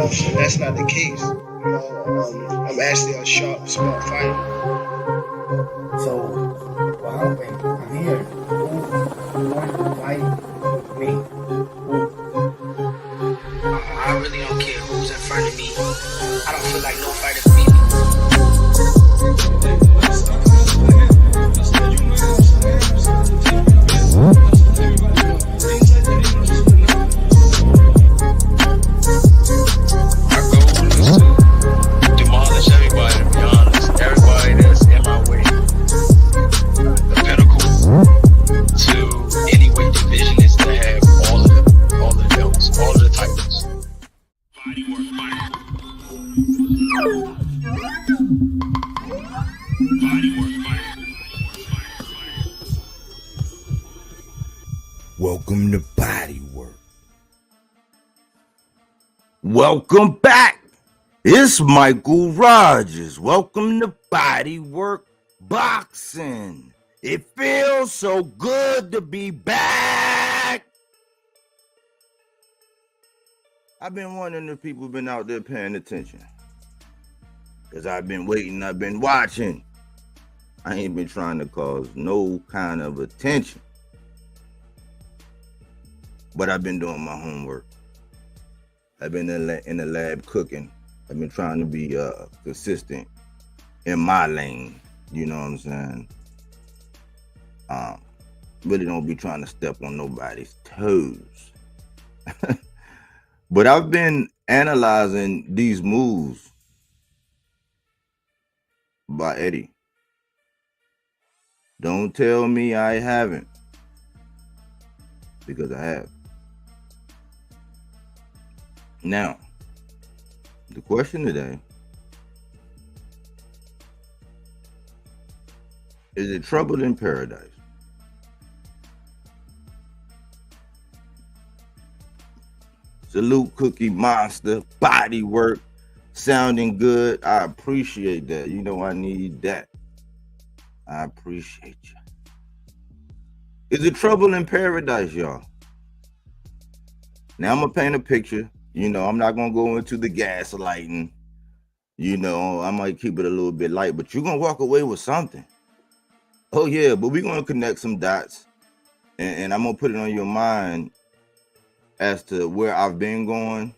and that's not the case. I'm actually a sharp, smart fighter. So, what happened? I'm here. Who want to fight with me? Who? I really don't care who's in front of me. I don't feel like no fighter can beat me. My goal is to demolish everybody, to be honest. Everybody that's in my way. The pinnacle to any weight division is to have all the belts, all of the titles. Welcome to Body Work. Welcome back. It's Michael Rogers. Welcome to Body Work Boxing. It feels so good to be back. I've been wondering if people been out there paying attention. Because I've been waiting, I've been watching. I ain't been trying to cause no kind of attention. But I've been doing my homework. I've been in the lab cooking. I've been trying to be consistent in my lane. You know what I'm saying? Really don't be trying to step on nobody's toes. But I've been analyzing these moves by Eddie. Don't tell me I haven't. Because I have. Now, the question today is it trouble in paradise? Salute Cookie Monster, body work, sounding good. I appreciate that. You know I need that. I appreciate you. Is it trouble in paradise, y'all? Now I'm gonna paint a picture. You know, I'm not gonna go into the gaslighting. You know, I might keep it a little bit light, but you're gonna walk away with something. Oh yeah, but we're gonna connect some dots, and I'm gonna put it on your mind as to where I've been going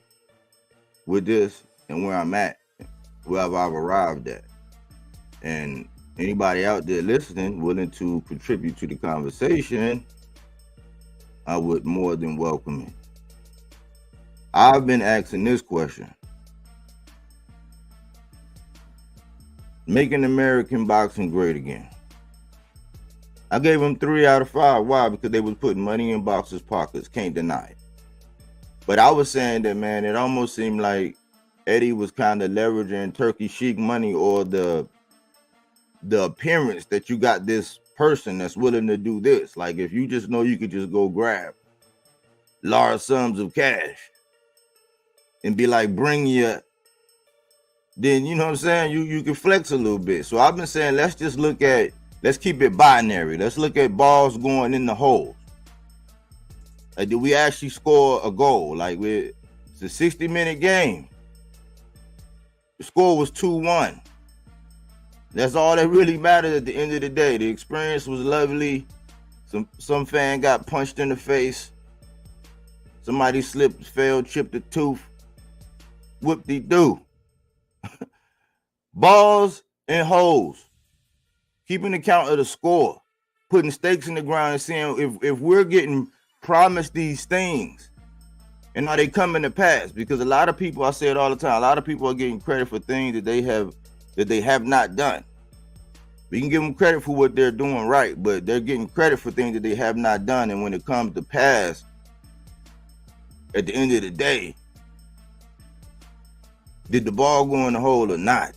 with this and where I'm at, where I've arrived at. And anybody out there listening, willing to contribute to the conversation, I would more than welcome it. I've been asking this question. Making American boxing great again. I gave them 3 out of 5. Why? Because they was putting money in boxers' pockets. Can't deny it. But I was saying that, man, it almost seemed like Eddie was kind of leveraging Turki Sheik money, or the appearance that you got this person that's willing to do this. Like, if you just know you could just go grab large sums of cash and be like, bring your, then you know what I'm saying, you can flex a little bit. So I've been saying, let's keep it binary. Let's look at balls going in the hole. Like, did we actually score a goal? Like, it's a 60-minute game. The score was 2-1. That's all that really mattered at the end of the day. The experience was lovely. Some fan got punched in the face. Somebody slipped, fell, chipped a tooth. Whoop-de-doo. Balls and holes. Keeping account of the score. Putting stakes in the ground and seeing if we're getting promised these things, and are they coming to pass? Because a lot of people, I say it all the time, a lot of people are getting credit for things that they have not done. We can give them credit for what they're doing right, but they're getting credit for things that they have not done. And when it comes to pass, at the end of the day, did the ball go in the hole or not?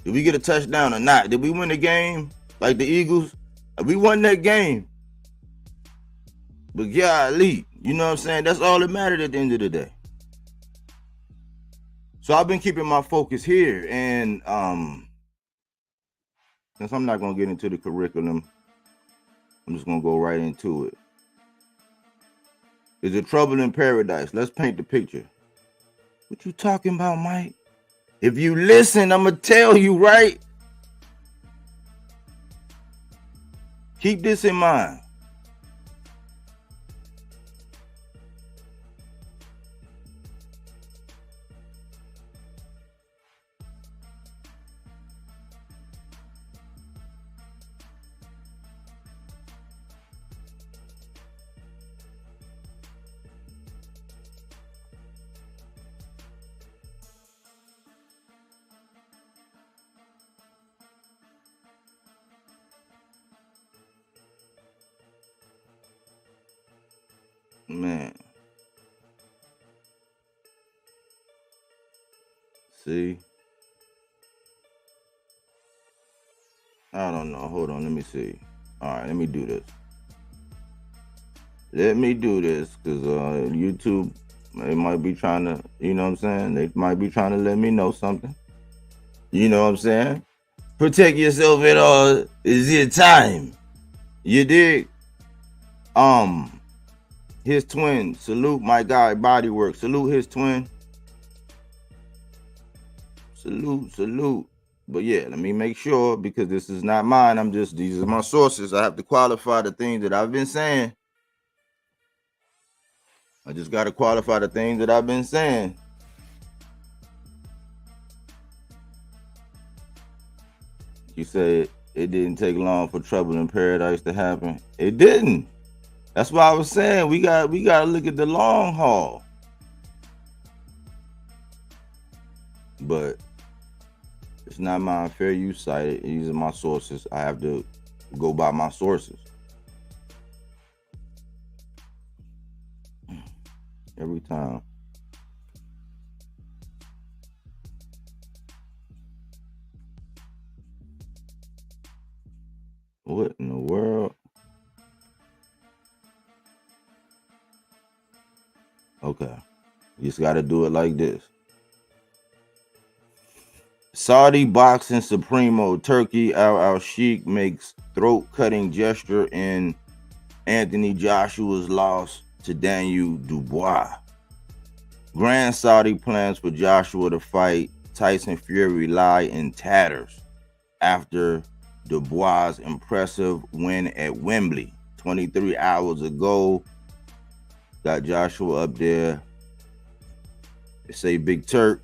Did we get a touchdown or not? Did we win the game like the Eagles? We won that game. But golly, you know what I'm saying? That's all that mattered at the end of the day. So I've been keeping my focus here, and since I'm not gonna get into the curriculum, I'm just gonna go right into it. Is it trouble in paradise? Let's paint the picture. What you talking about, Mike? If you listen, I'ma tell you, right? Keep this in mind. Man. See? I don't know. Hold on. Let me see. All right. Let me do this. Because YouTube, they might be trying to, you know what I'm saying? They might be trying to let me know something. You know what I'm saying? Protect yourself at all. Is your time. You dig? His twin. Salute my guy, Bodywork. Salute his twin. Salute. But yeah, let me make sure, because this is not mine. These are my sources. I have to qualify the things that I've been saying. I just got to qualify the things that I've been saying. You said it didn't take long for trouble in paradise to happen. It didn't. That's why I was saying we got to look at the long haul. But it's not mine. Fair use cited. These are my sources. I have to go by my sources. Every time. What in the world? Okay. You just got to do it like this. Saudi boxing supremo Turki Alalshikh makes throat-cutting gesture in Anthony Joshua's loss to Daniel Dubois. Grand Saudi plans for Joshua to fight Tyson Fury lie in tatters after Dubois' impressive win at Wembley 23 hours ago. Got Joshua up there. They say Big Turk,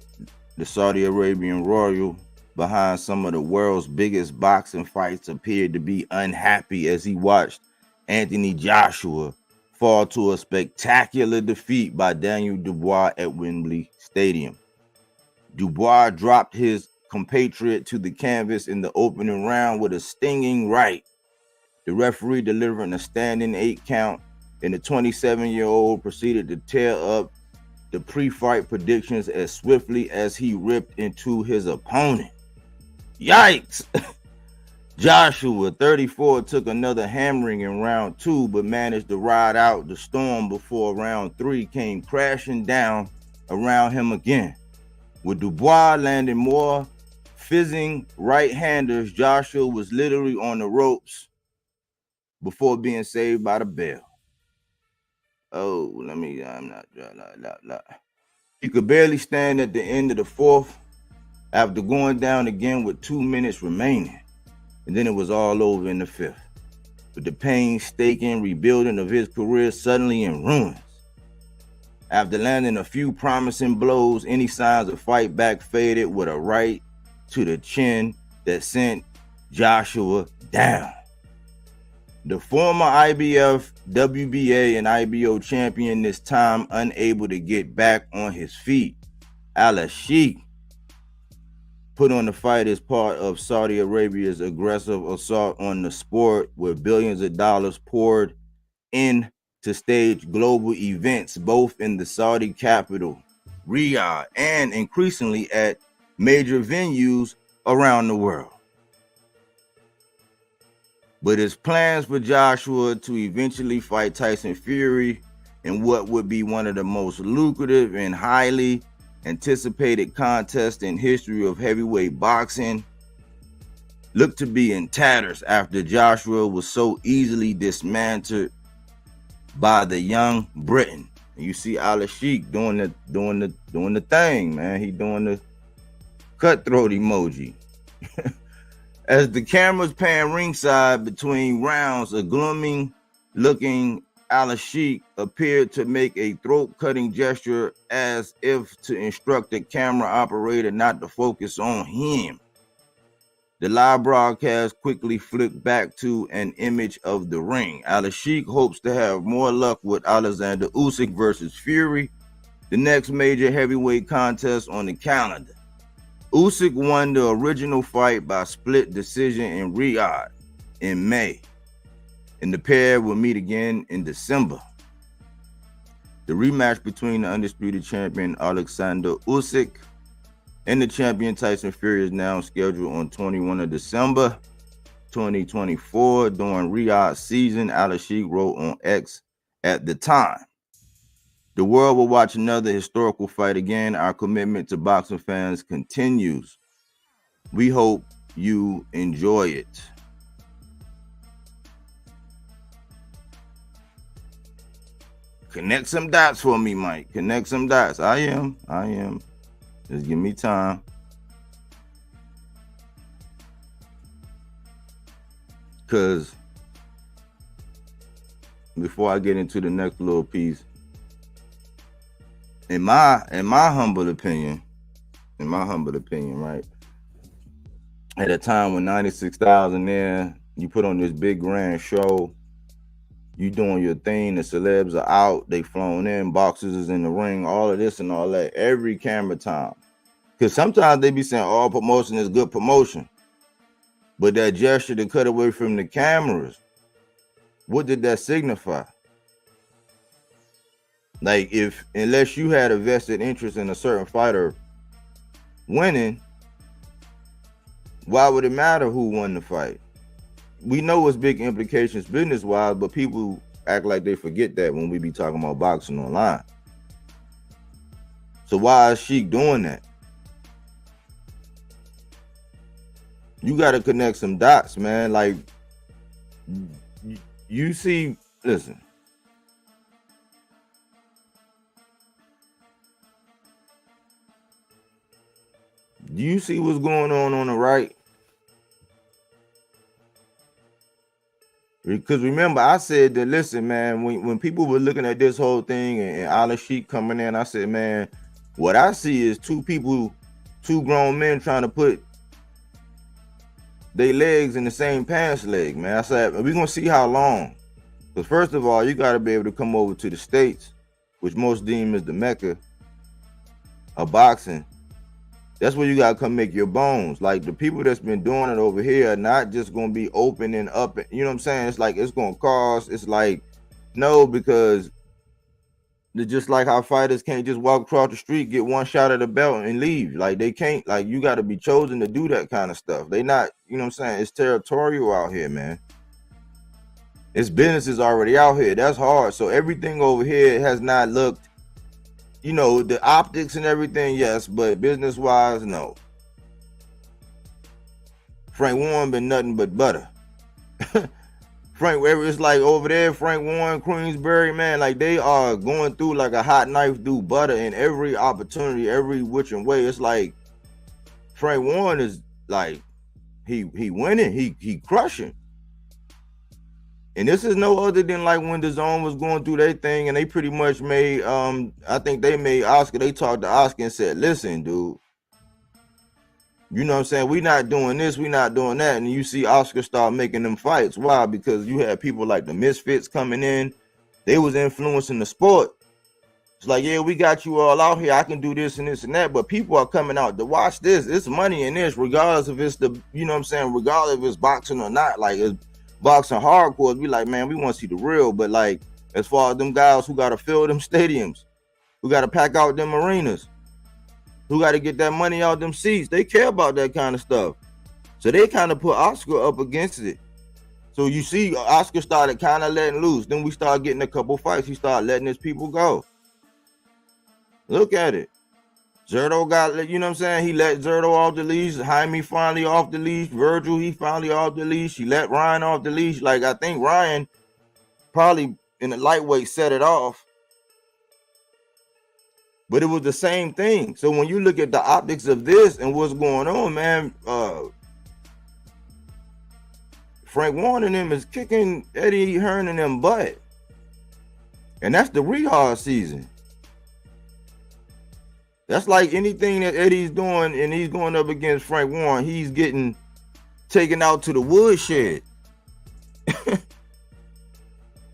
the Saudi Arabian royal behind some of the world's biggest boxing fights, appeared to be unhappy as he watched Anthony Joshua fall to a spectacular defeat by Daniel Dubois at Wembley Stadium. Dubois dropped his compatriot to the canvas in the opening round with a stinging right, the referee delivering a standing 8 count, and the 27-year-old proceeded to tear up the pre-fight predictions as swiftly as he ripped into his opponent. Yikes! Joshua, 34, took another hammering in round 2, but managed to ride out the storm before round 3 came crashing down around him again. With Dubois landing more fizzing right-handers, Joshua was literally on the ropes before being saved by the bell. He could barely stand at the end of the 4th after going down again with 2 minutes remaining. And then it was all over in the 5th, with the painstaking rebuilding of his career suddenly in ruins. After landing a few promising blows, any signs of fight back faded with a right to the chin that sent Joshua down. The former IBF, WBA, and IBO champion, this time unable to get back on his feet. Alalshikh put on the fight as part of Saudi Arabia's aggressive assault on the sport, where billions of dollars poured in to stage global events both in the Saudi capital, Riyadh, and increasingly at major venues around the world. But his plans for Joshua to eventually fight Tyson Fury in what would be one of the most lucrative and highly anticipated contests in history of heavyweight boxing looked to be in tatters after Joshua was so easily dismantled by the young Briton. You see Alalshikh doing the thing, man. He doing the cutthroat emoji. As the cameras pan ringside between rounds, a glooming-looking Alalshikh appeared to make a throat-cutting gesture as if to instruct the camera operator not to focus on him. The live broadcast quickly flipped back to an image of the ring. Alalshikh hopes to have more luck with Alexander Usyk versus Fury, the next major heavyweight contest on the calendar. Usyk won the original fight by split decision in Riyadh in May, and the pair will meet again in December. The rematch between the undisputed champion Alexander Usyk and the champion Tyson Fury is now scheduled on 21 of December 2024 during Riyadh season, Alalshikh wrote on X at the time. The world will watch another historical fight again. Our commitment to boxing fans continues. We hope you enjoy it. Connect some dots for me, Mike. Connect some dots. I am. Just give me time. Because before I get into the next little piece, in my humble opinion, right? At a time when 96,000 there, you put on this big grand show, you doing your thing, the celebs are out, they flown in, boxers is in the ring, all of this and all that, every camera time. Because sometimes they be saying all promotion is good promotion. But that gesture to cut away from the cameras, what did that signify? Like, unless you had a vested interest in a certain fighter winning, why would it matter who won the fight? We know it's big implications business-wise, but people act like they forget that when we be talking about boxing online. So why is Sheik doing that? You got to connect some dots, man. Like, you see, listen. Do you see what's going on the right? Because remember, I said that, listen, man, when people were looking at this whole thing and Alalshikh coming in, I said, man, what I see is two grown men trying to put their legs in the same pants leg, man. I said, we're going to see how long. Because first of all, you got to be able to come over to the States, which most deem is the Mecca of boxing. That's where you got to come make your bones. Like, the people that's been doing it over here are not just going to be open and up. You know what I'm saying? It's like, it's going to cost. It's like, no, because it's just like how fighters can't just walk across the street, get one shot at the belt and leave. Like, they can't. Like, you got to be chosen to do that kind of stuff. They not, you know what I'm saying? It's territorial out here, man. It's businesses already out here. That's hard. So everything over here has not looked, you know, the optics and everything, yes, but business-wise, no. Frank Warren been nothing but butter. It's like over there, Frank Warren, Queensberry, man, like they are going through like a hot knife through butter in every opportunity, every which and way. It's like Frank Warren is like, he winning, he crushing. And this is no other than like when the Zone was going through their thing and they pretty much made, I think they made Oscar, they talked to Oscar and said, listen, dude, you know what I'm saying? We not doing this, we not doing that. And you see Oscar start making them fights. Why? Because you had people like the Misfits coming in. They was influencing the sport. It's like, yeah, we got you all out here. I can do this and this and that. But people are coming out to watch this. It's money in this, regardless if it's the, you know what I'm saying? Regardless if it's boxing or not. Like, it's boxing hardcore. We like, man, we want to see the real. But like, as far as them guys who got to fill them stadiums, who got to pack out them arenas, who got to get that money out them seats, they care about that kind of stuff. So they kind of put Oscar up against it. So you see, Oscar started kind of letting loose. Then we started getting a couple fights. He started letting his people go. Look at it. Zerto got, you know what I'm saying? He let Zerto off the leash. Jaime finally off the leash. Virgil, he finally off the leash. He let Ryan off the leash. Like, I think Ryan probably in the lightweight set it off. But it was the same thing. So when you look at the optics of this and what's going on, man, Frank Warren and them is kicking Eddie Hearn and them butt. And that's the rehard season. That's like anything that Eddie's doing and he's going up against Frank Warren, he's getting taken out to the woodshed.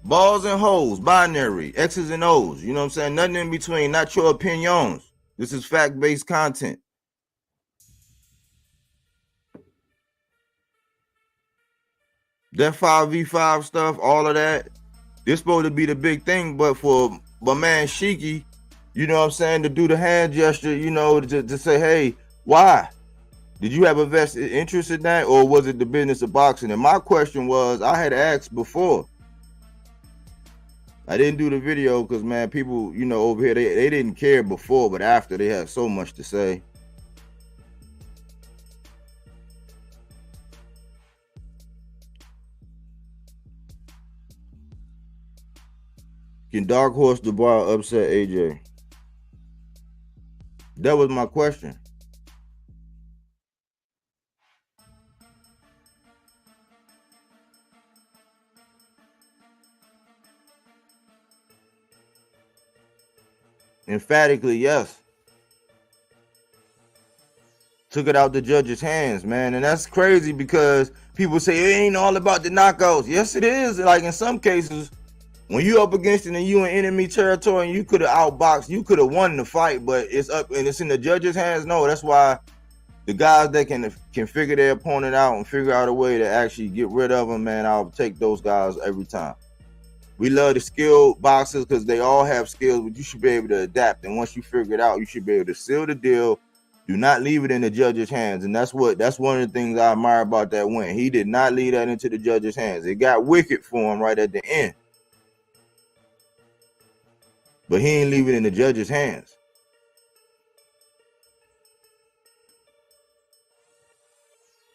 Balls and holes, binary, X's and O's. You know what I'm saying? Nothing in between, not your opinions. This is fact-based content. That 5v5 stuff, all of that, this supposed to be the big thing, but for my man S.I.C, you know what I'm saying, to do the hand gesture, you know, to say, hey, why? Did you have a vested interest in that, or was it the business of boxing? And my question was, I had asked before. I didn't do the video because, man, people, you know, over here, they didn't care before, but after they have so much to say. Can Dark Horse Dubois upset AJ? That was my question. Emphatically, yes. Took it out the judge's hands, man. And that's crazy because people say it ain't all about the knockouts. Yes, it is. Like in some cases, when you up against it and you in enemy territory and you could have outboxed, you could have won the fight, but it's up and it's in the judge's hands. No, that's why the guys that can figure their opponent out and figure out a way to actually get rid of them, man, I'll take those guys every time. We love the skilled boxers because they all have skills, but you should be able to adapt. And once you figure it out, you should be able to seal the deal. Do not leave it in the judge's hands. And that's one of the things I admire about that win. He did not leave that into the judge's hands. It got wicked for him right at the end. But he ain't leave it in the judge's hands.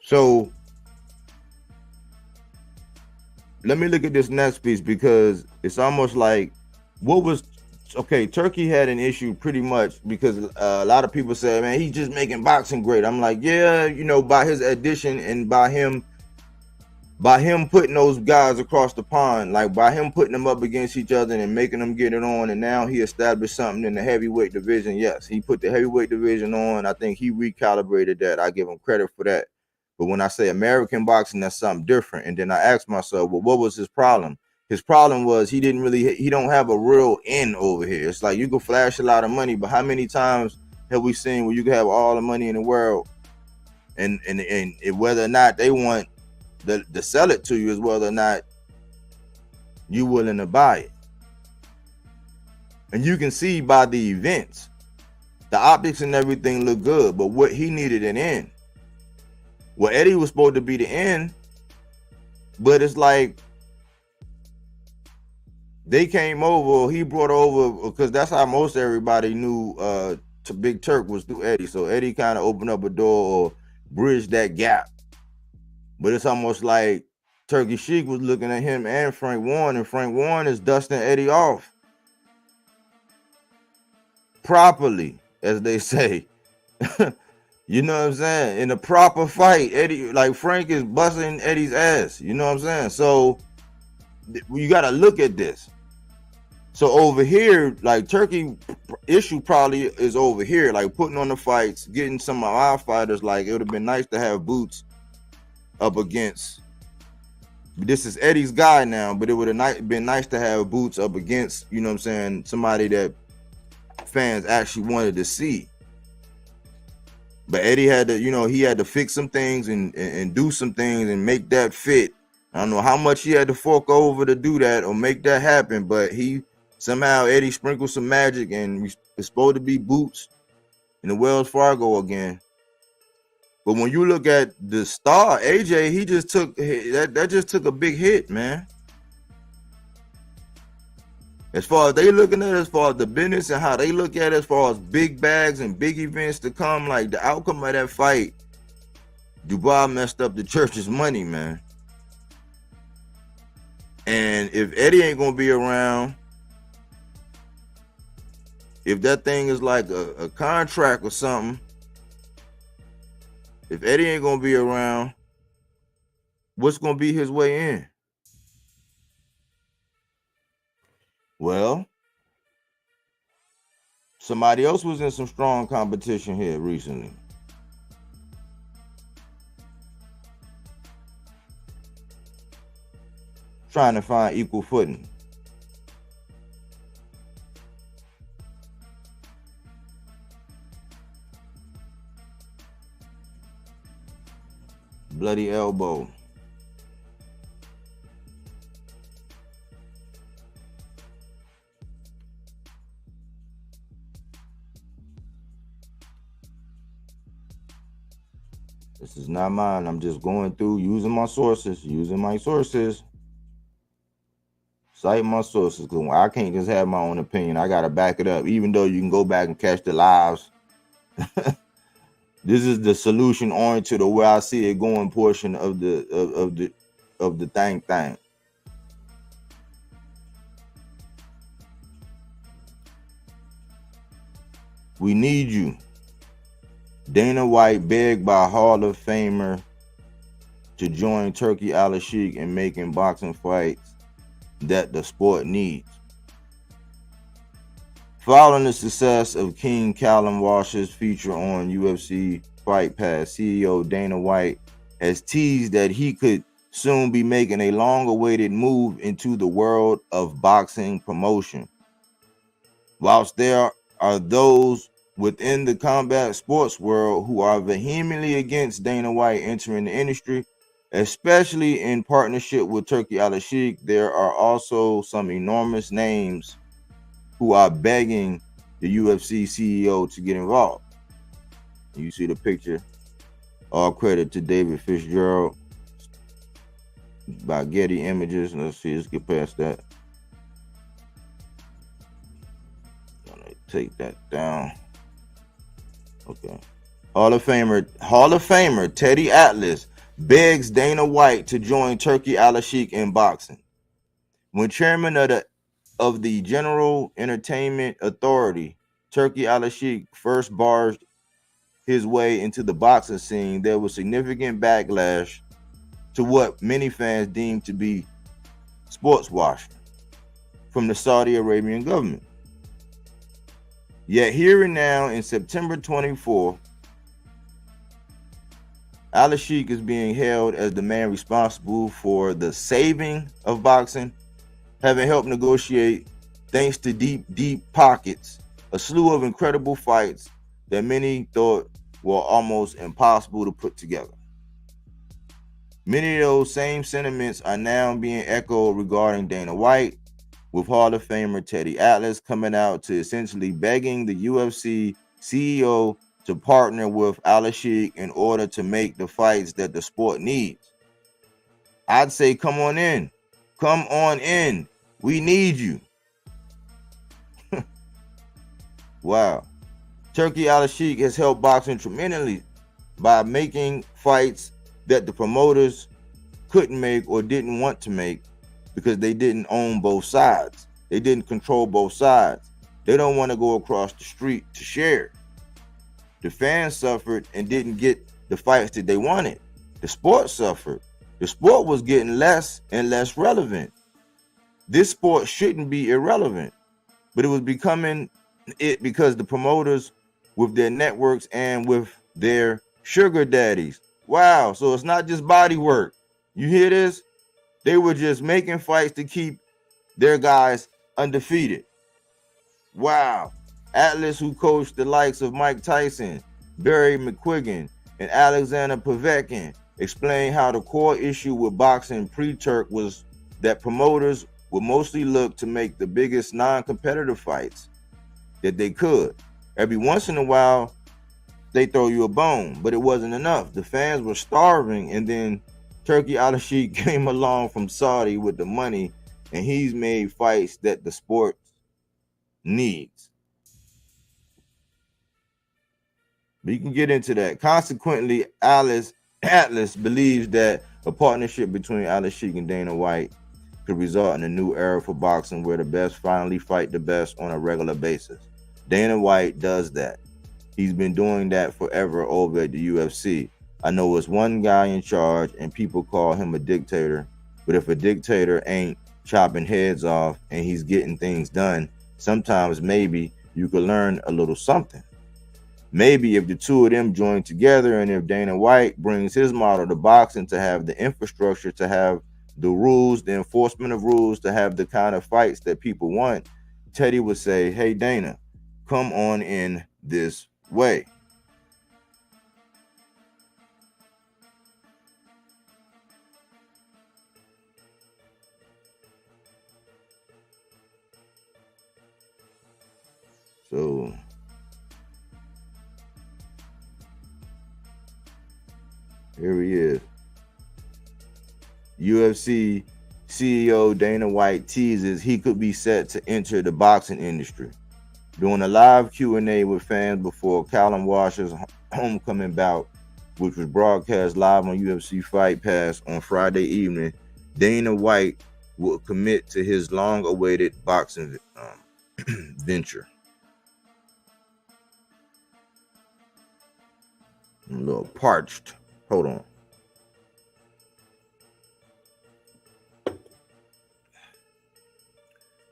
So let me look at this next piece because it's almost like Turki had an issue pretty much because a lot of people say, man, he's just making boxing great. I'm like, yeah, you know, by his addition and by him putting those guys across the pond, like by him putting them up against each other and making them get it on, and now he established something in the heavyweight division. Yes, he put the heavyweight division on. I think he recalibrated that. I give him credit for that. But when I say American boxing, that's something different. And then I asked myself, well, what was his problem? His problem was he don't have a real end over here. It's like you can flash a lot of money, but how many times have we seen where you can have all the money in the world and whether or not they want to sell it to you is whether or not you willing to buy it. And you can see by the events, the optics and everything look good, but what he needed an end. Well, Eddie was supposed to be the end, but it's like they came over, he brought over, because that's how most everybody knew to Big Turk was through Eddie. So Eddie kind of opened up a door or bridged that gap. But it's almost like Turki Sheik was looking at him and Frank Warren, and Frank Warren is dusting Eddie off properly, as they say. You know what I'm saying? In a proper fight, Eddie, like Frank is busting Eddie's ass. You know what I'm saying? So you got to look at this. So over here, like Turki issue probably is over here, like putting on the fights, getting some of our fighters. Like it would have been nice to have Boots up against. This is Eddie's guy now, but it would have been nice to have Boots up against, you know what I'm saying, somebody that fans actually wanted to see. But Eddie had to, you know, he had to fix some things and do some things and make that fit. I don't know how much he had to fork over to do that or make that happen, but somehow Eddie sprinkled some magic and it's supposed to be Boots in the Wells Fargo again. But when you look at the star, AJ, he just took that just took a big hit, man. As far as they looking at it, as far as the business and how they look at it, as far as big bags and big events to come, like the outcome of that fight, Dubois messed up the church's money, man. And if Eddie ain't gonna be around, if that thing is like a contract or something, if Eddie ain't gonna be around, what's gonna be his way in? Well, somebody else was in some strong competition here recently. Trying to find equal footing. Bloody elbow. This is not mine. I'm just going through using my sources. Cite my sources. Because I can't just have my own opinion. I got to back it up. Even though you can go back and catch the lives. This is the solution oriented to where I see it going portion of the thing. We need you. Dana White begged by Hall of Famer to join Turki Alalshikh in making boxing fights that the sport needs. Following the success of King Callum Walsh's feature on UFC Fight Pass, CEO Dana White has teased that he could soon be making a long-awaited move into the world of boxing promotion. Whilst there are those within the combat sports world who are vehemently against Dana White entering the industry, especially in partnership with Turki Alalshikh, there are also some enormous names who are begging the UFC CEO to get involved. You see the picture. All credit to David Fitzgerald by Getty Images. Let's see, let's get past that. Gonna take that down. Okay. Hall of Famer Teddy Atlas begs Dana White to join Turki Alalshikh in boxing. When chairman of the General Entertainment Authority, Turki Alalshikh first barged his way into the boxing scene, there was significant backlash to what many fans deemed to be sports washing from the Saudi Arabian government. Yet here and now, in September 24, Alalshikh is being hailed as the man responsible for the saving of boxing, having helped negotiate, thanks to deep pockets, a slew of incredible fights that many thought were almost impossible to put together. Many of those same sentiments are now being echoed regarding Dana White, with Hall of Famer Teddy Atlas coming out to essentially begging the UFC CEO to partner with Alalshikh in order to make the fights that the sport needs. I'd say come on in. Come on in. We need you. Wow. Turki Alalshikh has helped boxing tremendously by making fights that the promoters couldn't make or didn't want to make because they didn't own both sides. They didn't control both sides. They don't want to go across the street to share. The fans suffered and didn't get the fights that they wanted. The sport suffered. The sport was getting less and less relevant. This sport shouldn't be irrelevant, but it was becoming it because the promoters with their networks and with their sugar daddies. Wow, so it's not just body work. You hear this? They were just making fights to keep their guys undefeated. Wow. Atlas, who coached the likes of Mike Tyson, Barry McQuiggan, and Alexander Povetkin, explained how the core issue with boxing pre-Turk was that promoters would mostly look to make the biggest non-competitive fights that they could. Every once in a while, they throw you a bone, but it wasn't enough. The fans were starving, and then Turki Alalshikh came along from Saudi with the money, and he's made fights that the sport needs. But you can get into that. Consequently, Atlas believes that a partnership between Alalshikh and Dana White could result in a new era for boxing where the best finally fight the best on a regular basis. Dana White does that. He's been doing that forever over at the UFC. I know it's one guy in charge and people call him a dictator, but if a dictator ain't chopping heads off and he's getting things done, sometimes maybe you could learn a little something. Maybe if the two of them join together and if Dana White brings his model to boxing to have the infrastructure, to have the rules, the enforcement of rules, to have the kind of fights that people want, Teddy would say, hey, Dana, come on in this way. So here he is. UFC CEO Dana White teases he could be set to enter the boxing industry. During a live Q&A with fans before Callum Washer's homecoming bout, which was broadcast live on UFC Fight Pass on Friday evening, Dana White will commit to his long-awaited boxing venture. I'm a little parched. Hold on.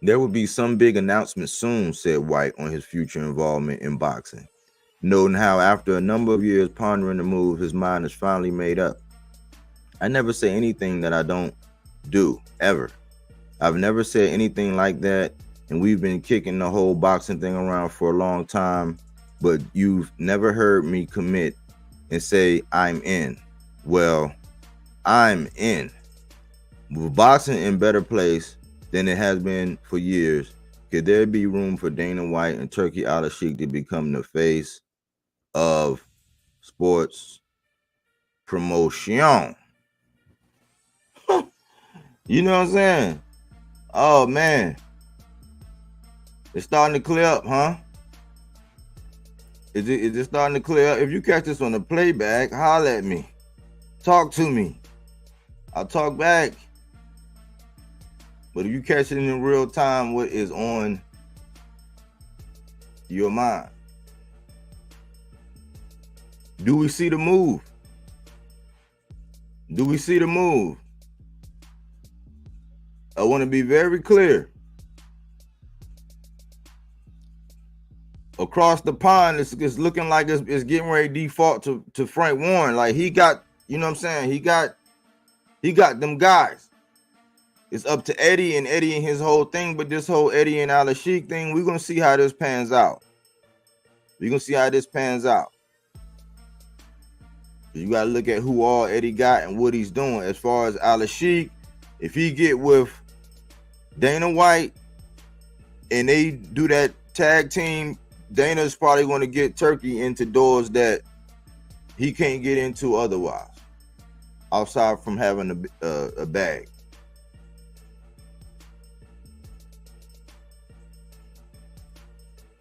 There will be some big announcement soon, said White on his future involvement in boxing, noting how after a number of years pondering the move, his mind is finally made up. I never say anything that I don't do, ever. I've never said anything like that, and we've been kicking the whole boxing thing around for a long time, but you've never heard me commit and say I'm in. Well, I'm in. With boxing in better place than it has been for years, could there be room for Dana White and Turki Alalshikh to become the face of sports promotion? You know what I'm saying? Oh, man. It's starting to clear up, huh? Is it starting to clear up? If you catch this on the playback, holler at me. Talk to me. I'll talk back. But if you catch it in real time, what is on your mind? Do we see the move? Do we see the move? I want to be very clear. Across the pond, it's looking like it's getting ready to default to Frank Warren. Like he got, you know what I'm saying? He got them guys. It's up to Eddie and his whole thing, but this whole Eddie and Alalshikh thing, we're gonna see how this pans out. We're gonna see how this pans out. You gotta look at who all Eddie got and what he's doing. As far as Alalshikh, if he get with Dana White and they do that tag team, Dana's probably going to get Turki into doors that he can't get into otherwise, outside from having a bag.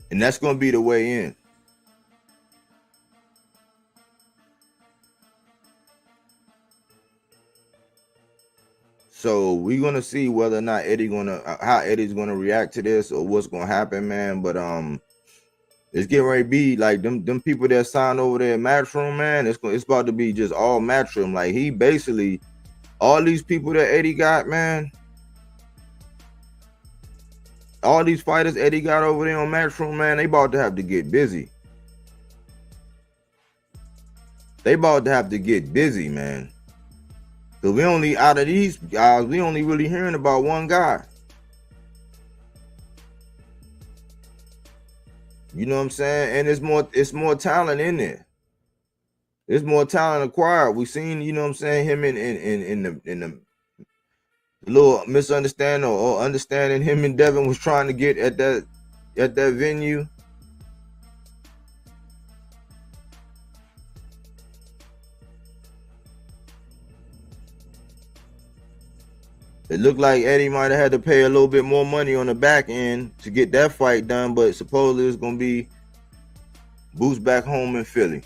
And that's going to be the way in. So we're gonna see whether or not how Eddie's gonna react to this or what's gonna happen, man. But it's getting ready to be like them people that signed over there at Matchroom, man. It's about to be just all Matchroom. Like he basically, all these people that Eddie got, man. All these fighters Eddie got over there on Matchroom, man, they about to have to get busy. They about to have to get busy, man. Cause we only, out of these guys, we only really hearing about one guy. You know what I'm saying? And it's more talent in there. There's more talent acquired. We seen, you know what I'm saying, him in the little misunderstanding or understanding him and Devin was trying to get at that venue. It looked like Eddie might have had to pay a little bit more money on the back end to get that fight done, but supposedly it's going to be Boots back home in Philly.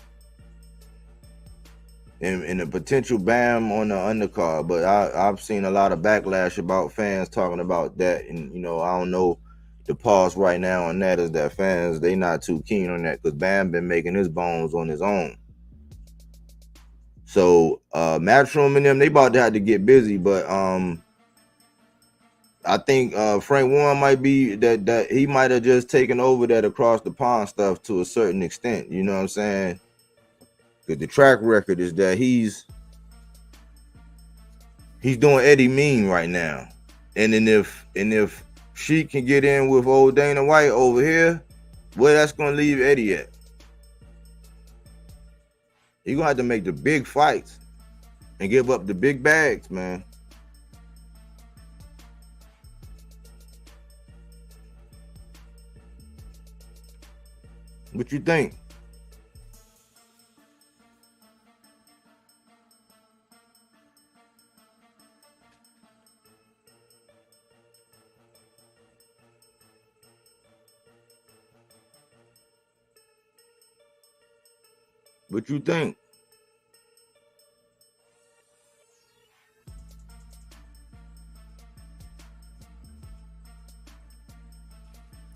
And a potential Bam on the undercard. But I've seen a lot of backlash about fans talking about that. And, you know, I don't know. the pause right now on that is that fans, they not too keen on that because Bam been making his bones on his own. So Matchroom and them, they about to have to get busy, but I think Frank Warren might be that he might have just taken over that across the pond stuff to a certain extent. You know what I'm saying? Because the track record is that he's doing Eddie mean right now, and then if she can get in with old Dana White over here, where that's gonna leave Eddie at? He gonna have to make the big fights and give up the big bags, man. What you think? What you think?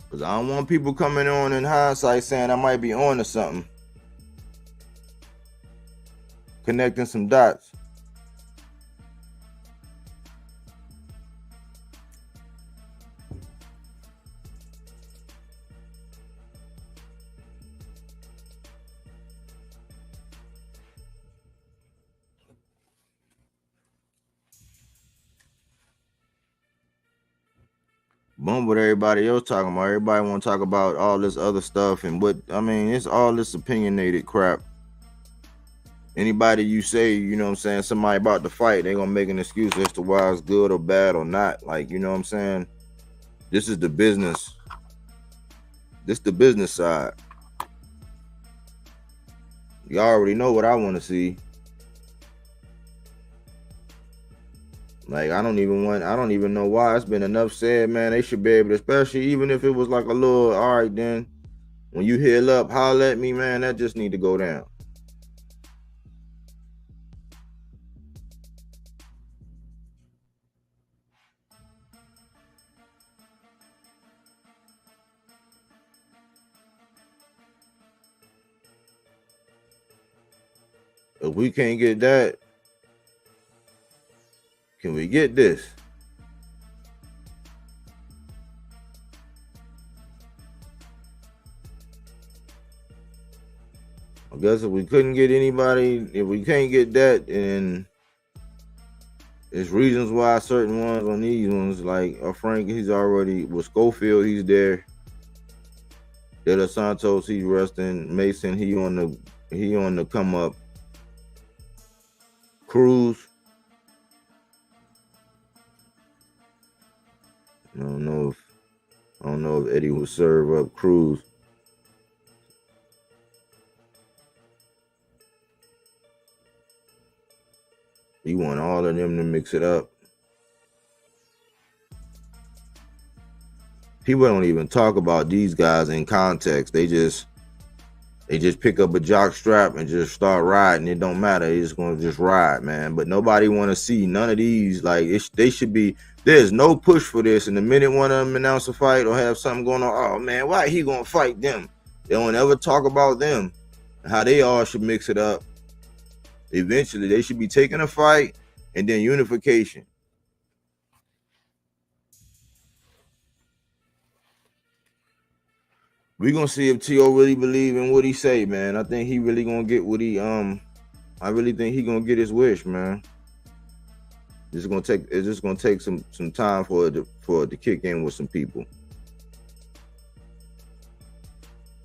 Because I don't want people coming on in hindsight saying I might be on to something. Connecting some dots. Bump what everybody else talking about. Everybody want to talk about all this other stuff and what, I mean, it's all this opinionated crap. Anybody you say, you know what I'm saying, somebody about to fight, they gonna make an excuse as to why it's good or bad or not. Like, you know what I'm saying? This is the business. This the business side. You already know what I want to see. Like, I don't even know why. It's been enough said, man. They should be able to, especially even if it was like a little, all right, then, when you heal up, holler at me, man, that just need to go down. If we can't get that, can we get this? I guess if we couldn't get anybody, if we can't get that, then there's reasons why certain ones on these ones, like Frank, he's already with Schofield, he's there. De Los Santos, he's resting. Mason, he on the come up. Cruz, I don't know if Eddie will serve up Cruz. He want all of them to mix it up. People don't even talk about these guys in context. They just pick up a jock strap and just start riding. It don't matter. They just gonna just ride, man. But nobody want to see none of these. Like, they should be. There's no push for this. And the minute one of them announce a fight or have something going on, oh man, why he gonna fight them? They don't ever talk about them. How they all should mix it up. Eventually, they should be taking a fight and then unification. We're gonna see if T.O. really believe in what he say, man. I think he really gonna get what he I really think he gonna get his wish, man. It's just gonna take some time for it to kick in with some people.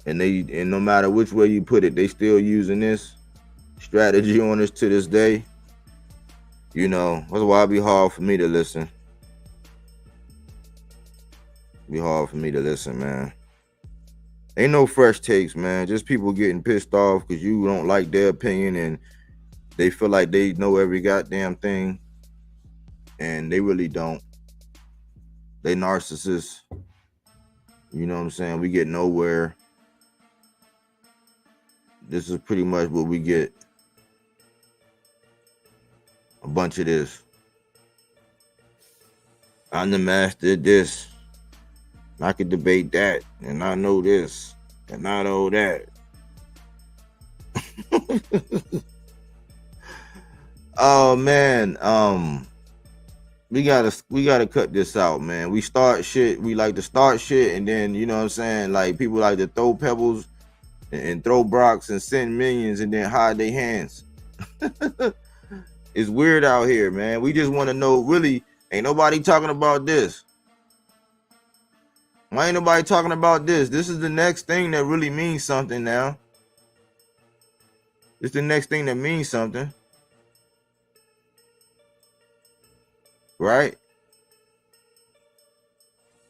And no matter which way you put it, they still using this strategy on us to this day. You know, that's why it be hard for me to listen. Be hard for me to listen, man. Ain't no fresh takes, man. Just people getting pissed off because you don't like their opinion and they feel like they know every goddamn thing. And they really don't. They narcissists. You know what I'm saying? We get nowhere. This is pretty much what we get. A bunch of this. I'm the master of this. I could debate that, and I know this, and I know that. Oh man, we gotta cut this out, man. We start shit. We like to start shit, and then you know what I'm saying. Like people like to throw pebbles and throw rocks and send millions, and then hide their hands. It's weird out here, man. We just want to know. Really, ain't nobody talking about this. Why ain't nobody talking about this? This is the next thing that really means something now. It's the next thing that means something. Right?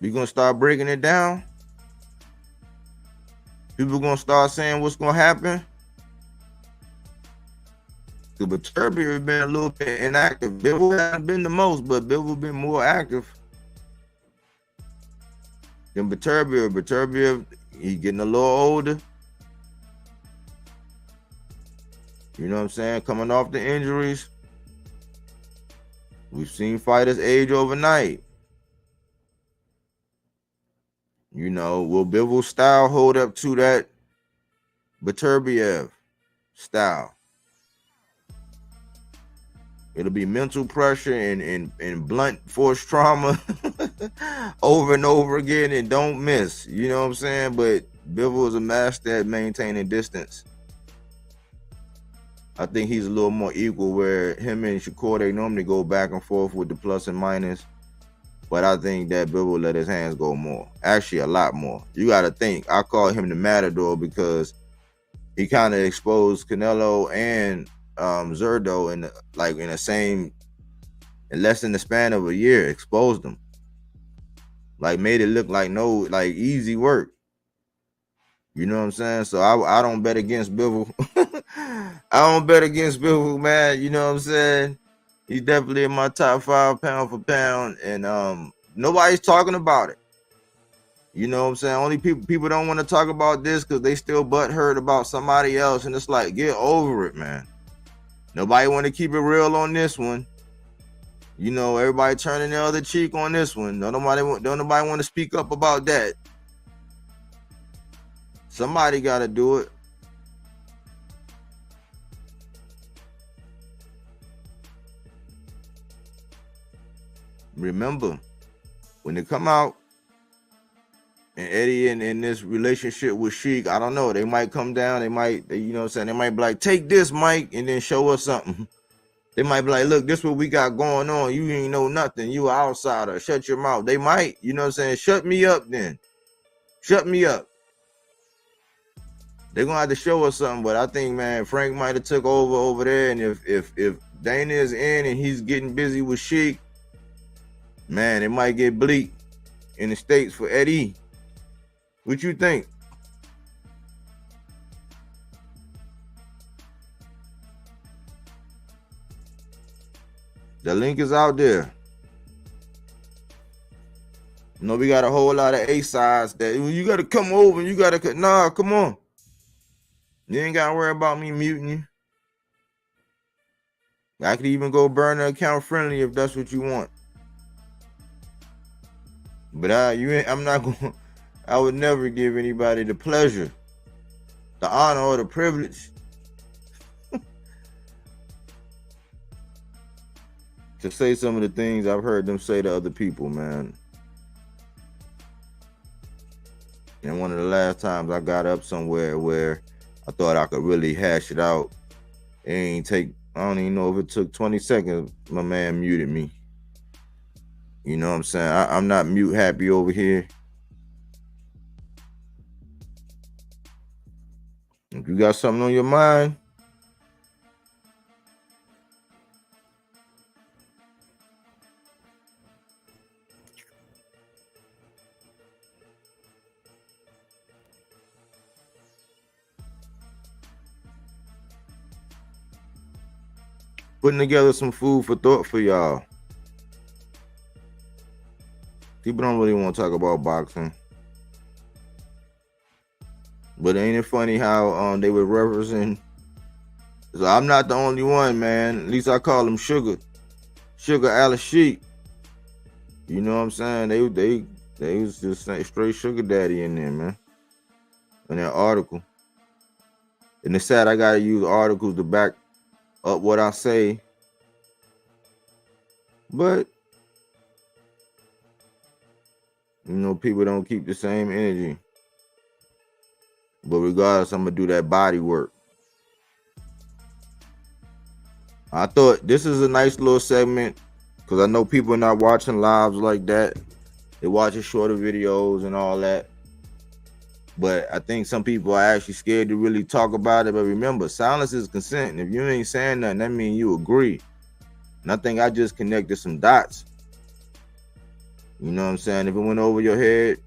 We gonna start breaking it down. People gonna start saying what's gonna happen. The Baturbia has been a little bit inactive. Bivol hasn't been the most, but Bivol been more active than Baturbia. Baturbia, he getting a little older. You know what I'm saying? Coming off the injuries. We've seen fighters age overnight. You know, will Bivol's style hold up to that Baturbiev style? It'll be mental pressure and blunt force trauma over and over again, and don't miss. You know what I'm saying? But Bivol is a master at maintaining distance. I think he's a little more equal, where him and Shakur, they normally go back and forth with the plus and minus. But I think that Bivol let his hands go more. Actually, a lot more. You got to think. I call him the Matador because he kind of exposed Canelo and Zurdo in the same, in less than the span of a year. Exposed them. Like made it look like easy work. You know what I'm saying? So I don't bet against Bivol. I don't bet against Bivol, man. You know what I'm saying? He's definitely in my top 5 pound for pound, and nobody's talking about it. You know what I'm saying? Only people don't want to talk about this because they still butthurt about somebody else, and it's like, get over it, man. Nobody want to keep it real on this one. You know, everybody turning the other cheek on this one. Don't nobody want to speak up about that. Somebody got to do it. Remember, when they come out, and Eddie in this relationship with Sheik, I don't know, they might come down, you know what I'm saying, they might be like, take this, Mike, and then show us something. They might be like, look, this what we got going on. You ain't know nothing. You an outsider. Shut your mouth. They might, you know what I'm saying, shut me up then. Shut me up. They're going to have to show us something, but I think, man, Frank might have took over there, and if Dana is in and he's getting busy with Sheik, man, it might get bleak in the States for Eddie. What you think? The link is out there. You know, we got a whole lot of A-sides that you got to come over and you got to... Nah, come on. You ain't got to worry about me muting you. I could even go burn the account friendly if that's what you want. But I'm not going... I would never give anybody the pleasure, the honor, or the privilege to say some of the things I've heard them say to other people, man. And one of the last times I got up somewhere where I thought I could really hash it out, I don't even know if it took 20 seconds, my man muted me. You know what I'm saying? I'm not mute happy over here. If you got something on your mind, putting together some food for thought for y'all. People don't really want to talk about boxing. But ain't it funny how they were referencing? So I'm not the only one, man. At least I call him Sugar Alalshikh. You know what I'm saying? They Say he was just straight sugar daddy in there, man. In that article. And it's sad I gotta use articles to back up what I say. But you know, people don't keep the same energy. But regardless, I'm gonna do that body work. I thought this is a nice little segment because I know people are not watching lives like that. They're watching shorter videos and all that. But I think some people are actually scared to really talk about it. But remember, silence is consent. And if you ain't saying nothing, that means you agree. And I think I just connected some dots. You know what I'm saying? If it went over your head,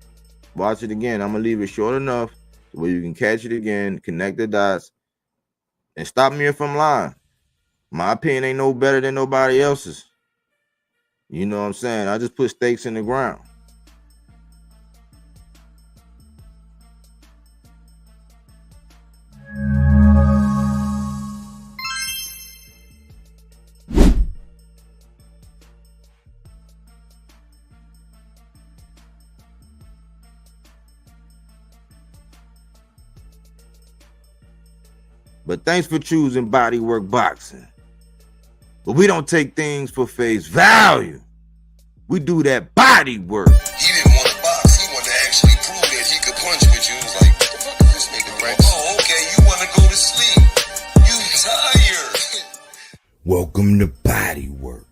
watch it again. I'm going to leave it short enough where you can catch it again, connect the dots, and stop me if I'm lying. My opinion ain't no better than nobody else's. You know what I'm saying? I just put stakes in the ground. But thanks for choosing Bodywork Boxing. But we don't take things for face value. We do that body work. He didn't want to box. He wanted to actually prove that he could punch with you. He was like, what the fuck is this nigga, right? Oh, okay, you want to go to sleep. You tired. Welcome to Bodywork.